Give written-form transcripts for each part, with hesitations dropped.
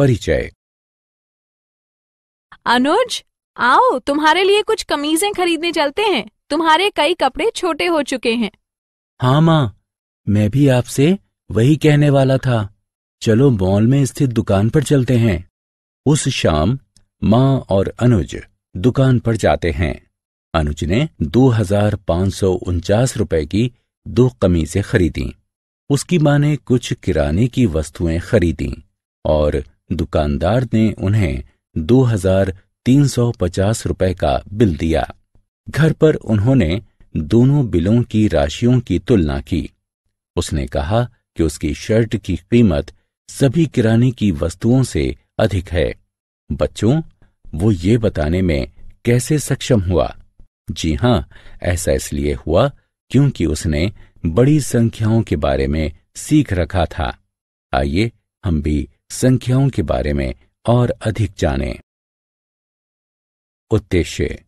परिचय। अनुज, आओ तुम्हारे लिए कुछ कमीजें खरीदने चलते हैं। तुम्हारे कई कपड़े छोटे हो चुके हैं। हाँ माँ, मैं भी आपसे वही कहने वाला था। चलो मॉल में स्थित दुकान पर चलते हैं। उस शाम माँ और अनुज दुकान पर जाते हैं। अनुज ने 2549 रुपए की 2 कमीजें खरीदी। उसकी माँ ने कुछ किराने की वस्तुएं खरीदी और दुकानदार ने उन्हें 2350 रुपए का बिल दिया। घर पर उन्होंने दोनों बिलों की राशियों की तुलना की। उसने कहा कि उसकी शर्ट की कीमत सभी किराने की वस्तुओं से अधिक है। बच्चों, वो ये बताने में कैसे सक्षम हुआ? जी हाँ, ऐसा इसलिए हुआ क्योंकि उसने बड़ी संख्याओं के बारे में सीख रखा था। आइए हम भी संख्याओं के बारे में और अधिक जानें। उद्देश्य।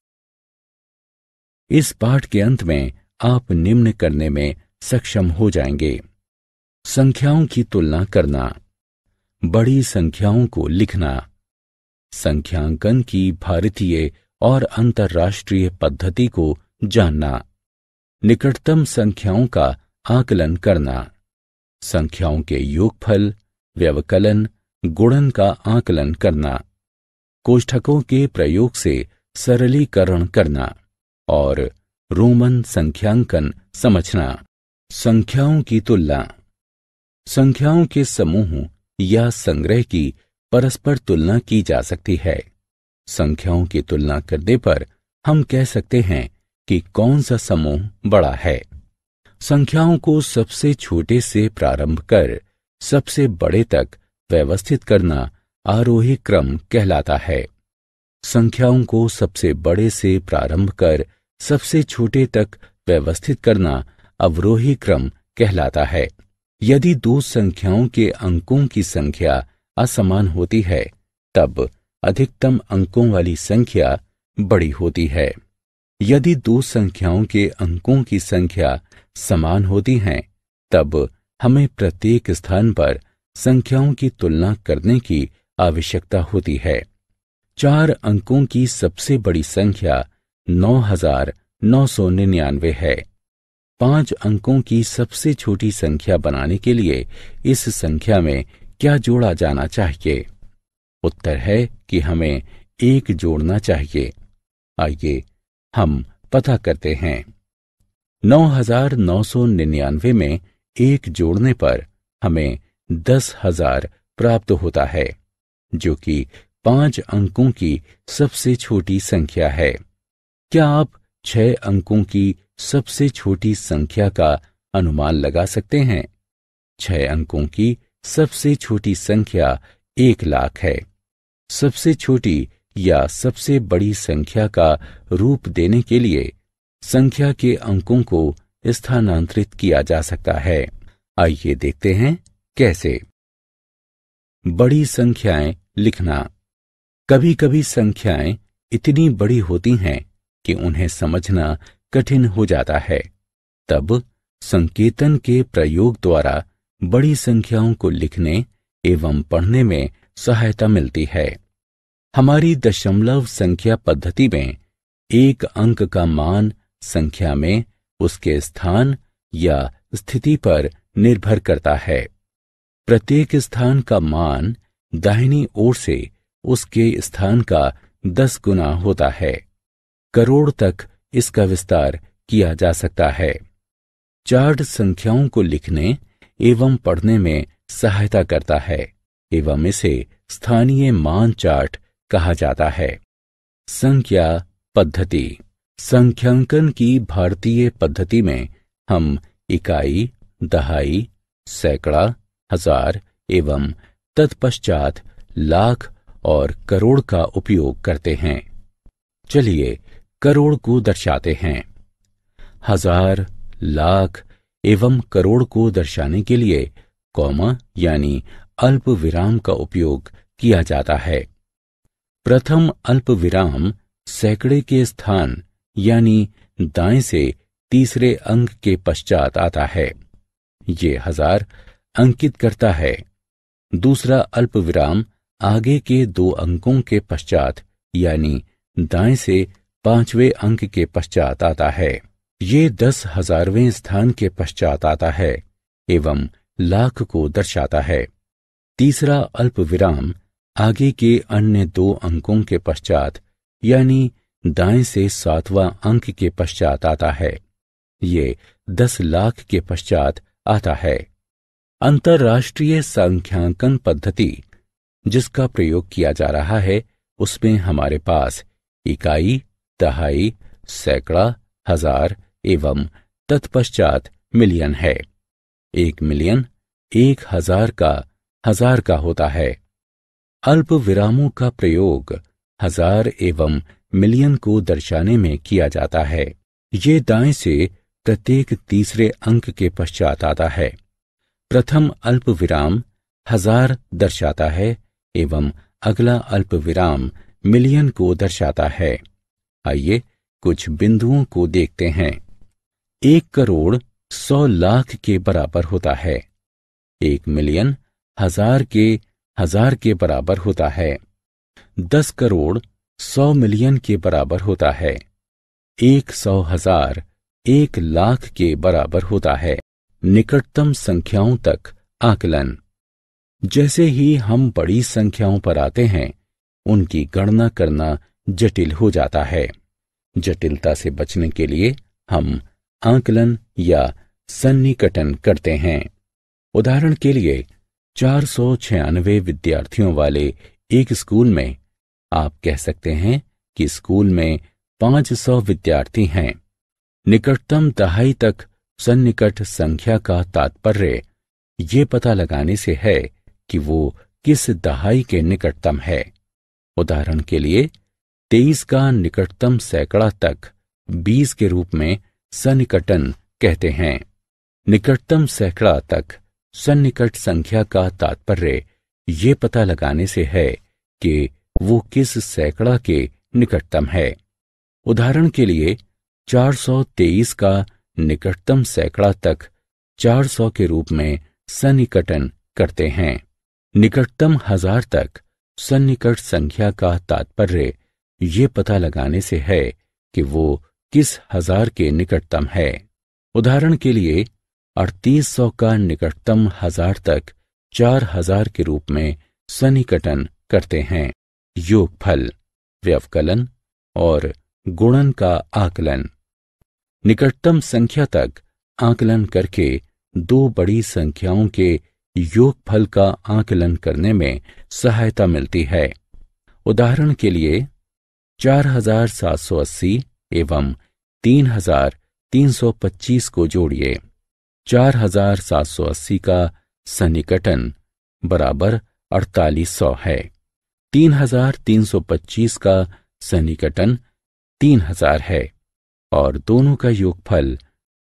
इस पाठ के अंत में आप निम्न करने में सक्षम हो जाएंगे। संख्याओं की तुलना करना, बड़ी संख्याओं को लिखना, संख्यांकन की भारतीय और अंतर्राष्ट्रीय पद्धति को जानना, निकटतम संख्याओं का आकलन करना, संख्याओं के योगफल, व्यवकलन, गुणन का आकलन करना, कोष्ठकों के प्रयोग से सरलीकरण करना और रोमन संख्यांकन समझना। संख्याओं की तुलना। संख्याओं के समूह या संग्रह की परस्पर तुलना की जा सकती है। संख्याओं की तुलना करने पर हम कह सकते हैं कि कौन सा समूह बड़ा है। संख्याओं को सबसे छोटे से प्रारंभ कर सबसे बड़े तक व्यवस्थित करना आरोही क्रम कहलाता है। संख्याओं को सबसे बड़े से प्रारंभ कर सबसे छोटे तक व्यवस्थित करना अवरोही क्रम कहलाता है। यदि दो संख्याओं के अंकों की संख्या असमान होती है, तब अधिकतम अंकों वाली संख्या बड़ी होती है। यदि दो संख्याओं के अंकों की संख्या समान होती हैं, तब हमें प्रत्येक स्थान पर संख्याओं की तुलना करने की आवश्यकता होती है। 4 अंकों की सबसे बड़ी संख्या 9999 है। 5 अंकों की सबसे छोटी संख्या बनाने के लिए इस संख्या में क्या जोड़ा जाना चाहिए? उत्तर है कि हमें 1 जोड़ना चाहिए। आइए हम पता करते हैं। 9999 में 1 जोड़ने पर हमें 10,000 प्राप्त होता है, जो कि 5 अंकों की सबसे छोटी संख्या है। क्या आप 6 अंकों की सबसे छोटी संख्या का अनुमान लगा सकते हैं? 6 अंकों की सबसे छोटी संख्या 1 लाख है। सबसे छोटी या सबसे बड़ी संख्या का रूप देने के लिए संख्या के अंकों को स्थानांतरित किया जा सकता है। आइए देखते हैं कैसे। बड़ी संख्याएं लिखना। कभी कभी संख्याएं इतनी बड़ी होती हैं कि उन्हें समझना कठिन हो जाता है। तब संकेतन के प्रयोग द्वारा बड़ी संख्याओं को लिखने एवं पढ़ने में सहायता मिलती है। हमारी दशमलव संख्या पद्धति में 1 अंक का मान संख्या में उसके स्थान या स्थिति पर निर्भर करता है। प्रत्येक स्थान का मान दाहिनी ओर से उसके स्थान का 10 गुना होता है। करोड़ तक इसका विस्तार किया जा सकता है। चार्ट संख्याओं को लिखने एवं पढ़ने में सहायता करता है एवं इसे स्थानीय मान चार्ट कहा जाता है। संख्या पद्धति। संख्यांकन की भारतीय पद्धति में हम इकाई, दहाई, सैकड़ा, हजार एवं तत्पश्चात लाख और करोड़ का उपयोग करते हैं। चलिए करोड़ को दर्शाते हैं। हजार, लाख एवं करोड़ को दर्शाने के लिए कॉमा यानी अल्प विराम का उपयोग किया जाता है। प्रथम अल्प विराम सैकड़े के स्थान यानी दाएं से तीसरे अंक के पश्चात आता है। ये हजार अंकित करता है। दूसरा अल्प विराम आगे के 2 अंकों के पश्चात यानी दाएं से 5वें अंक के पश्चात आता है। ये 10,000वें स्थान के पश्चात आता है एवं लाख को दर्शाता है। तीसरा अल्प विराम आगे के अन्य 2 अंकों के पश्चात यानी दाएं से 7वां अंक के पश्चात आता है। ये 10 लाख के पश्चात आता है। अंतर्राष्ट्रीय संख्यांकन पद्धति जिसका प्रयोग किया जा रहा है उसमें हमारे पास इकाई, दहाई, सैकड़ा, हजार एवं तत्पश्चात मिलियन है। 1 मिलियन 1,000 का होता है। अल्प विरामों का प्रयोग हजार एवं मिलियन को दर्शाने में किया जाता है। ये दाएं से प्रत्येक तीसरे अंक के पश्चात आता है। प्रथम अल्प विराम 1000 दर्शाता है एवं अगला अल्प विराम मिलियन को दर्शाता है। आइए कुछ बिंदुओं को देखते हैं। 1 करोड़ 100 लाख के बराबर होता है। 1 मिलियन 1000 के बराबर होता है। 10 करोड़ 100 मिलियन के बराबर होता है। 100,000 1 लाख के बराबर होता है। निकटतम संख्याओं तक आकलन। जैसे ही हम बड़ी संख्याओं पर आते हैं उनकी गणना करना जटिल हो जाता है। जटिलता से बचने के लिए हम आकलन या सन्निकटन करते हैं। उदाहरण के लिए 496 विद्यार्थियों वाले एक स्कूल में आप कह सकते हैं कि स्कूल में 500 विद्यार्थी हैं। निकटतम दहाई तक सन्निकट संख्या का तात्पर्य ये पता लगाने से है कि वो किस दहाई के निकटतम है। उदाहरण के लिए 23 का निकटतम सैकड़ा तक 20 के रूप में सन्निकटन कहते हैं। निकटतम सैकड़ा तक सन्निकट संख्या का तात्पर्य ये पता लगाने से है कि वो किस सैकड़ा के निकटतम है। उदाहरण के लिए 423 का निकटतम सैकड़ा तक 400 के रूप में सन्निकटन करते हैं। निकटतम 1000 तक सन्निकट संख्या का तात्पर्य ये पता लगाने से है कि वो किस 1000 के निकटतम है। उदाहरण के लिए 3800 का निकटतम 1000 तक 4000 के रूप में सन्निकटन करते हैं। योगफल, व्यवकलन और गुणन का आकलन। निकटतम संख्या तक आकलन करके 2 बड़ी संख्याओं के योगफल का आकलन करने में सहायता मिलती है। उदाहरण के लिए 4780 एवं 3325 को जोड़िए। 4780 का सन्निकटन बराबर 4800 है। 3325 का सन्निकटन 3000 है और दोनों का योगफल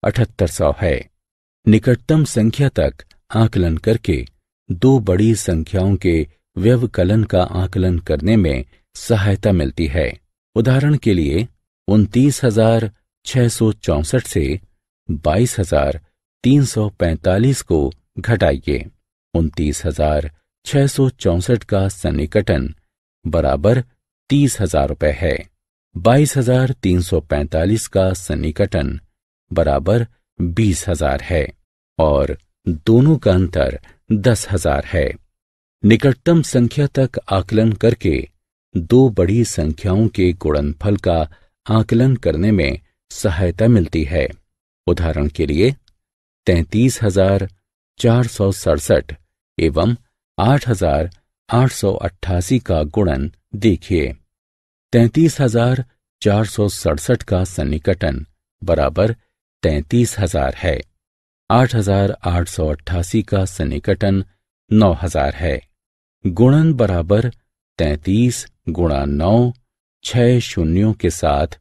7800 है। निकटतम संख्या तक आकलन करके 2 बड़ी संख्याओं के व्यवकलन का आकलन करने में सहायता मिलती है। उदाहरण के लिए 29,664 से 22,345 को घटाइए। 29,664 का सन्निकटन बराबर 30,000 रुपये है। 22,345 का सन्निकटन बराबर 20,000 है और दोनों का अंतर 10,000 है। निकटतम संख्या तक आकलन करके 2 बड़ी संख्याओं के गुणनफल का आकलन करने में सहायता मिलती है। उदाहरण के लिए 33,467 एवं 8,888 का गुणन देखिए। 33,467 का सन्निकटन बराबर 33,000 है। 8,888 का सन्निकटन 9,000 है। गुणन बराबर 33 गुणा 9 6 शून्यों के साथ,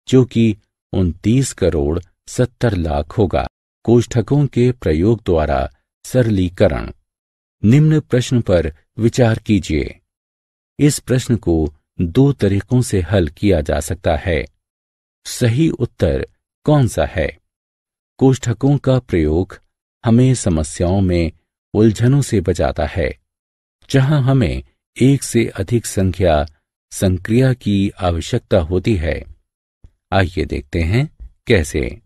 जो कि 29 करोड़ 70 लाख होगा। कोष्ठकों के प्रयोग द्वारा सरलीकरण। निम्न प्रश्न पर विचार कीजिए। इस प्रश्न को 2 तरीकों से हल किया जा सकता है। सही उत्तर कौन सा है? कोष्ठकों का प्रयोग हमें समस्याओं में उलझनों से बचाता है। जहां हमें एक से अधिक संख्या संक्रिया की आवश्यकता होती है। आइए देखते हैं कैसे।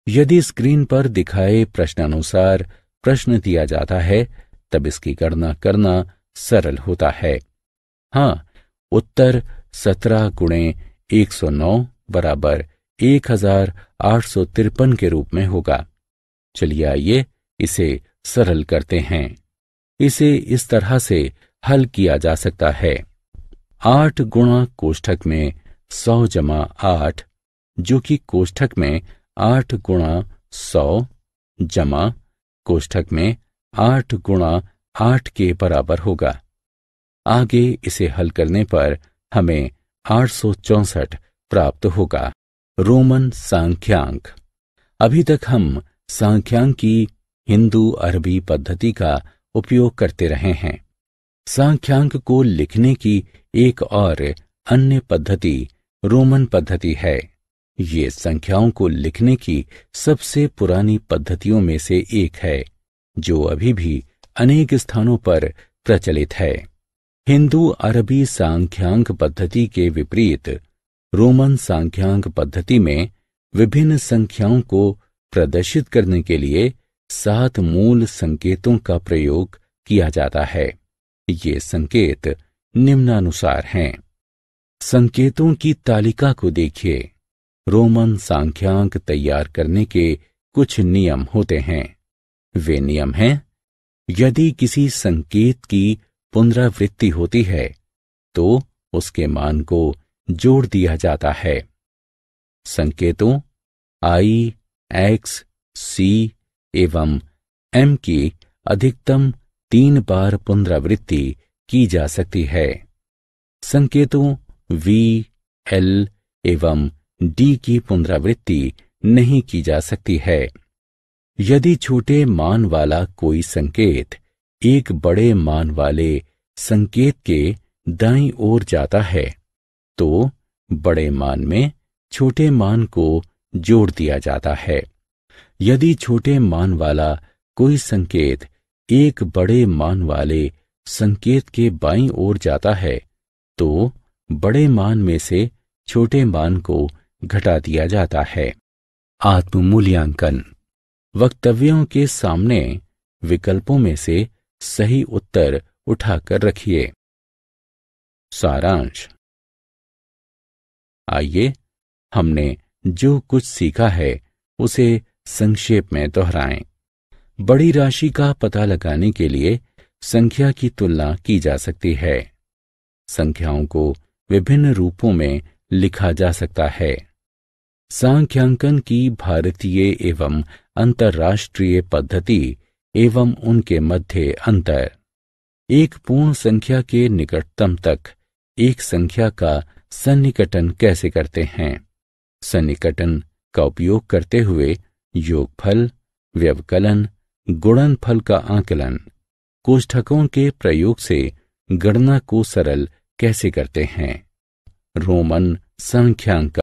यदि स्क्रीन पर दिखाए प्रश्नानुसार प्रश्न दिया जाता है तब इसकी गणना करना सरल होता है। हाँ, उत्तर 17 गुणे 109 बराबर 1853 के रूप में होगा। चलिए आइए इसे सरल करते हैं। इसे इस तरह से हल किया जा सकता है। 8 गुणा कोष्ठक में 100 जमा 8 जो कि कोष्ठक में 8 गुणा 100 जमा कोष्ठक में 8 गुणा 8 के बराबर होगा। आगे इसे हल करने पर हमें 864 प्राप्त होगा। रोमन सांख्यांक। अभी तक हम सांख्यांक की हिंदू अरबी पद्धति का उपयोग करते रहे हैं। सांख्यांक को लिखने की एक और अन्य पद्धति रोमन पद्धति है। ये संख्याओं को लिखने की सबसे पुरानी पद्धतियों में से एक है जो अभी भी अनेक स्थानों पर प्रचलित है। हिंदू अरबी सांख्यांक पद्धति के विपरीत रोमन सांख्यांक पद्धति में विभिन्न संख्याओं को प्रदर्शित करने के लिए 7 मूल संकेतों का प्रयोग किया जाता है। ये संकेत निम्नानुसार हैं। संकेतों की तालिका को देखिए। रोमन सांख्यांक तैयार करने के कुछ नियम होते हैं। वे नियम हैं: यदि किसी संकेत की पुनरावृत्ति होती है तो उसके मान को जोड़ दिया जाता है। संकेतों I, X, C एवं M की अधिकतम 3 बार पुनरावृत्ति की जा सकती है। संकेतों V, L एवं D की पुनरावृत्ति नहीं की जा सकती है। यदि छोटे मान वाला कोई संकेत एक बड़े मान वाले संकेत के दाईं ओर जाता है तो बड़े मान में छोटे मान को जोड़ दिया जाता है। यदि छोटे मान वाला कोई संकेत एक बड़े मान वाले संकेत के बाईं ओर जाता है तो बड़े मान में से छोटे मान को घटा दिया जाता है। आत्ममूल्यांकन। वक्तव्यों के सामने विकल्पों में से सही उत्तर उठाकर रखिए। सारांश। आइए हमने जो कुछ सीखा है उसे संक्षेप में दोहराएं। बड़ी राशि का पता लगाने के लिए संख्या की तुलना की जा सकती है। संख्याओं को विभिन्न रूपों में लिखा जा सकता है। सांख्यांकन की भारतीय एवं अंतर्राष्ट्रीय पद्धति एवं उनके मध्य अंतर। एक पूर्ण संख्या के निकटतम तक एक संख्या का सन्निकटन कैसे करते हैं। सन्निकटन का उपयोग करते हुए योगफल, व्यवकलन, गुणनफल का आकलन, कोष्ठकों के प्रयोग से गणना को सरल कैसे करते हैं। रोमन सांख्यांक।